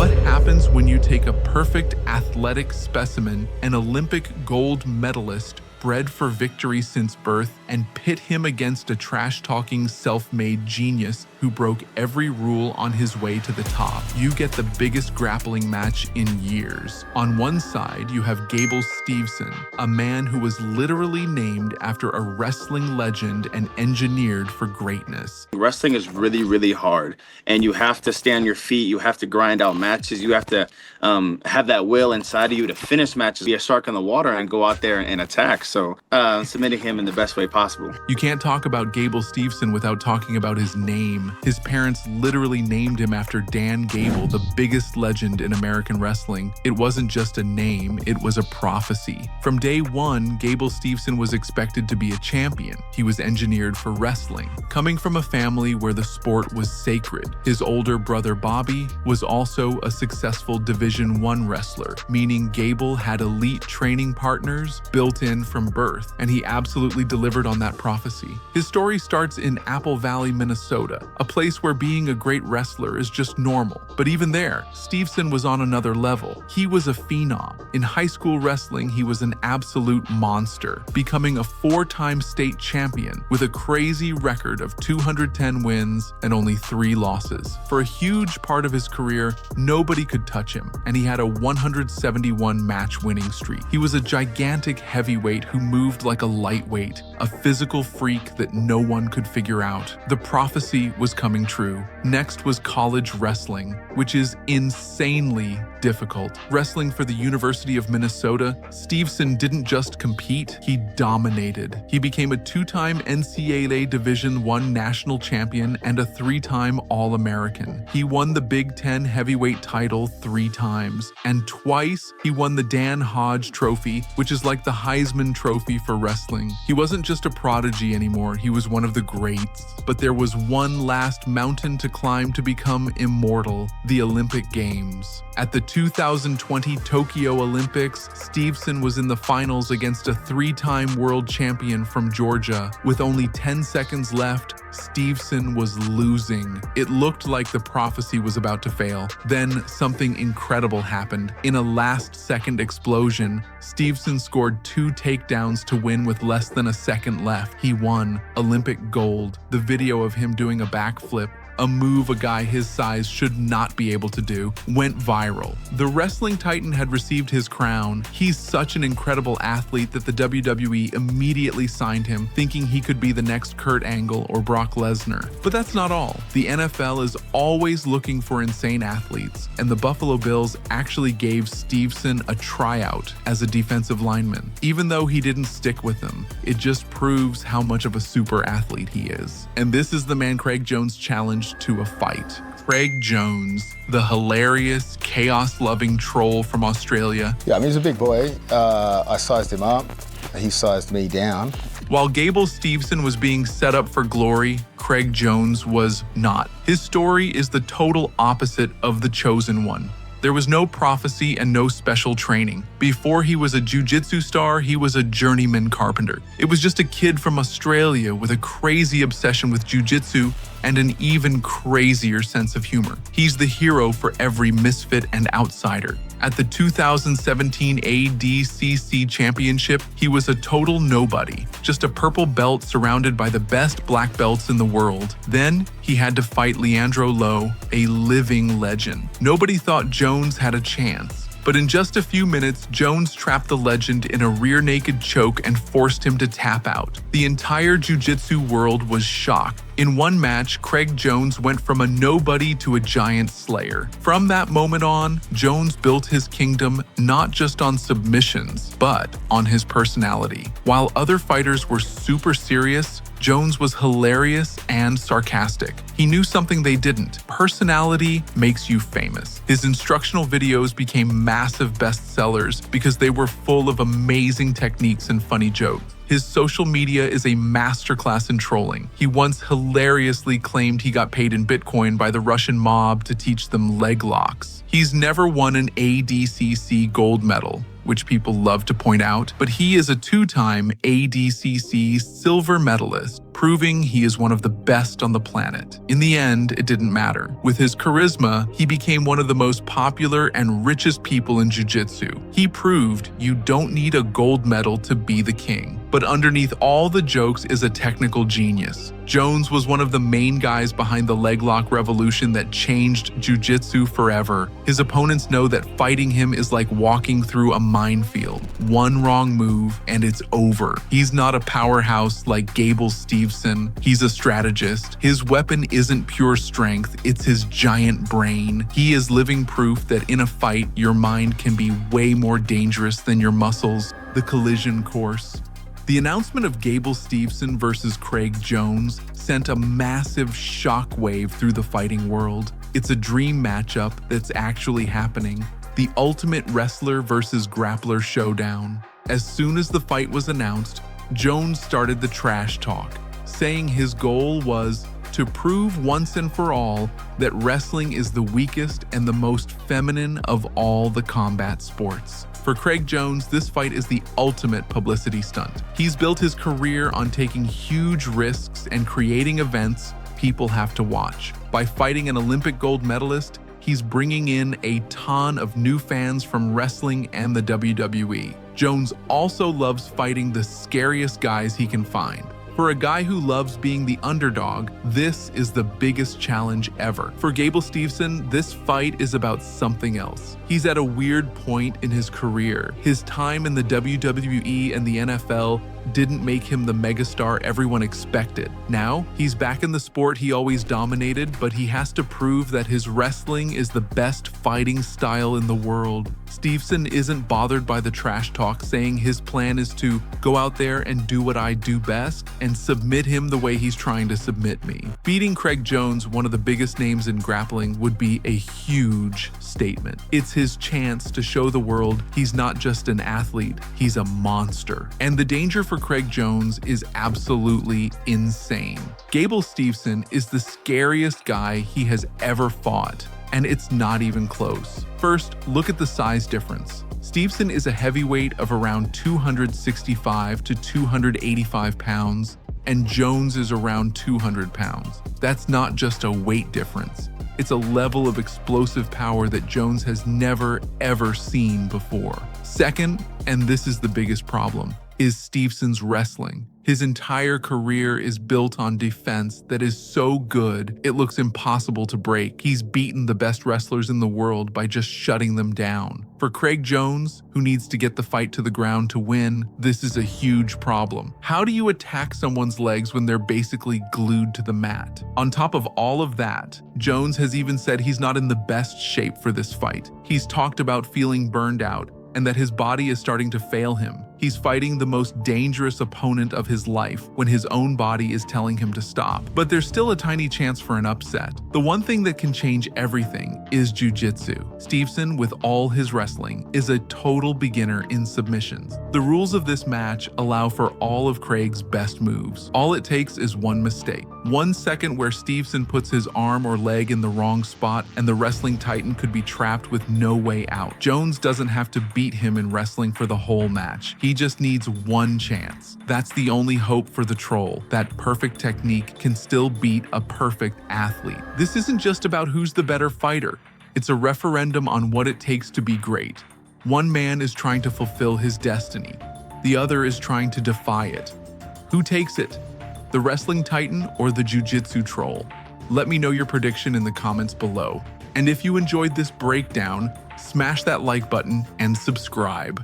What happens when you take a perfect athletic specimen, an Olympic gold medalist, bred for victory since birth, and pit him against a trash-talking, self-made genius who broke every rule on his way to the top? You get the biggest grappling match in years. On one side, you have Gable Steveson, a man who was literally named after a wrestling legend and engineered for greatness. Wrestling is really, really hard, and you have to stay on your feet. You have to grind out matches. You have to have that will inside of you to finish matches, be a shark in the water, and go out there and attack. So submitting him in the best way possible. You can't talk about Gable Steveson without talking about his name. His parents literally named him after Dan Gable, the biggest legend in American wrestling. It wasn't just a name, it was a prophecy. From day one, Gable Steveson was expected to be a champion. He was engineered for wrestling. Coming from a family where the sport was sacred, his older brother Bobby was also a successful Division I wrestler, meaning Gable had elite training partners built in from birth, and he absolutely delivered on that prophecy. His story starts in Apple Valley, Minnesota, a place where being a great wrestler is just normal. But even there, Steveson was on another level. He was a phenom. In high school wrestling, he was an absolute monster, becoming a 4-time state champion with a crazy record of 210 wins and only 3 losses. For a huge part of his career, nobody could touch him, and he had a 171 match winning streak. He was a gigantic heavyweight who moved like a lightweight, a physical freak that no one could figure out. The prophecy was coming true. Next was college wrestling, which is insanely difficult. Wrestling for the University of Minnesota, Steveson didn't just compete, he dominated. He became a 2-time NCAA Division I national champion and a 3-time All-American. He won the Big Ten heavyweight title 3 times, and twice he won the Dan Hodge Trophy, which is like the Heisman Trophy for wrestling. He wasn't just a prodigy anymore, he was one of the greats. But there was one last mountain to climb to become immortal: the Olympic Games. At the 2020 Tokyo Olympics, Steveson was in the finals against a 3-time world champion from Georgia. With only 10 seconds left, Steveson was losing. It looked like the prophecy was about to fail. Then something incredible happened. In a last-second explosion, Steveson scored 2 takedowns to win with less than a second left. He won Olympic gold. The video of him doing a backflip, a move a guy his size should not be able to do, went viral. The wrestling titan had received his crown. He's such an incredible athlete that the WWE immediately signed him, thinking he could be the next Kurt Angle or Brock Lesnar. But that's not all. The NFL is always looking for insane athletes, and the Buffalo Bills actually gave Steveson a tryout as a defensive lineman. Even though he didn't stick with them, it just proves how much of a super athlete he is. And this is the man Craig Jones challenged to a fight. Craig Jones, the hilarious, chaos-loving troll from Australia. Yeah, I mean, he's a big boy. I sized him up. He sized me down. While Gable Steveson was being set up for glory, Craig Jones was not. His story is the total opposite of the chosen one. There was no prophecy and no special training. Before he was a jiu-jitsu star, he was a journeyman carpenter. It was just a kid from Australia with a crazy obsession with jiu-jitsu and an even crazier sense of humor. He's the hero for every misfit and outsider. At the 2017 ADCC Championship, he was a total nobody, just a purple belt surrounded by the best black belts in the world. Then he had to fight Leandro Lo, a living legend. Nobody thought Jones had a chance. But in just a few minutes, Jones trapped the legend in a rear naked choke and forced him to tap out. The entire jiu-jitsu world was shocked. In one match, Craig Jones went from a nobody to a giant slayer. From that moment on, Jones built his kingdom not just on submissions, but on his personality. While other fighters were super serious, Jones was hilarious and sarcastic. He knew something they didn't. Personality makes you famous. His instructional videos became massive bestsellers because they were full of amazing techniques and funny jokes. His social media is a masterclass in trolling. He once hilariously claimed he got paid in Bitcoin by the Russian mob to teach them leg locks. He's never won an ADCC gold medal, which people love to point out, but he is a 2-time ADCC silver medalist. proving he is one of the best on the planet. In the end, it didn't matter. With his charisma, he became one of the most popular and richest people in jiu-jitsu. He proved you don't need a gold medal to be the king. But underneath all the jokes is a technical genius. Jones was one of the main guys behind the leg lock revolution that changed jiu-jitsu forever. His opponents know that fighting him is like walking through a minefield. One wrong move and it's over. He's not a powerhouse like Gable Steveson. He's a strategist. His weapon isn't pure strength, it's his giant brain. He is living proof that in a fight, your mind can be way more dangerous than your muscles. The collision course. The announcement of Gable Steveson versus Craig Jones sent a massive shockwave through the fighting world. It's a dream matchup that's actually happening. The ultimate wrestler versus grappler showdown. As soon as the fight was announced, Jones started the trash talk, saying his goal was to prove once and for all that wrestling is the weakest and the most feminine of all the combat sports. For Craig Jones, this fight is the ultimate publicity stunt. He's built his career on taking huge risks and creating events people have to watch. By fighting an Olympic gold medalist, he's bringing in a ton of new fans from wrestling and the WWE. Jones also loves fighting the scariest guys he can find. For a guy who loves being the underdog, this is the biggest challenge ever. For Gable Steveson, this fight is about something else. He's at a weird point in his career. His time in the WWE and the NFL didn't make him the megastar everyone expected. Now, he's back in the sport he always dominated, but he has to prove that his wrestling is the best fighting style in the world. Steveson isn't bothered by the trash talk, saying his plan is to go out there and do what I do best and submit him the way he's trying to submit me. Beating Craig Jones, one of the biggest names in grappling, would be a huge statement. It's his chance to show the world he's not just an athlete, he's a monster. And the danger for Craig Jones is absolutely insane. Gable Steveson is the scariest guy he has ever fought, and it's not even close. First, look at the size difference. Steveson is a heavyweight of around 265 to 285 pounds, and Jones is around 200 pounds. That's not just a weight difference. It's a level of explosive power that Jones has never, ever seen before. Second, and this is the biggest problem, is Steveson's wrestling. His entire career is built on defense that is so good, it looks impossible to break. He's beaten the best wrestlers in the world by just shutting them down. For Craig Jones, who needs to get the fight to the ground to win, this is a huge problem. How do you attack someone's legs when they're basically glued to the mat? On top of all of that, Jones has even said he's not in the best shape for this fight. He's talked about feeling burned out and that his body is starting to fail him. He's fighting the most dangerous opponent of his life when his own body is telling him to stop. But there's still a tiny chance for an upset. The one thing that can change everything is jiu-jitsu. Steveson, with all his wrestling, is a total beginner in submissions. The rules of this match allow for all of Craig's best moves. All it takes is one mistake. 1 second where Steveson puts his arm or leg in the wrong spot and the wrestling titan could be trapped with no way out. Jones doesn't have to beat him in wrestling for the whole match. He just needs one chance. That's the only hope for the troll. That perfect technique can still beat a perfect athlete. This isn't just about who's the better fighter. It's a referendum on what it takes to be great. One man is trying to fulfill his destiny. The other is trying to defy it. Who takes it? The wrestling titan or the jiu-jitsu troll? Let me know your prediction in the comments below. And if you enjoyed this breakdown, smash that like button and subscribe.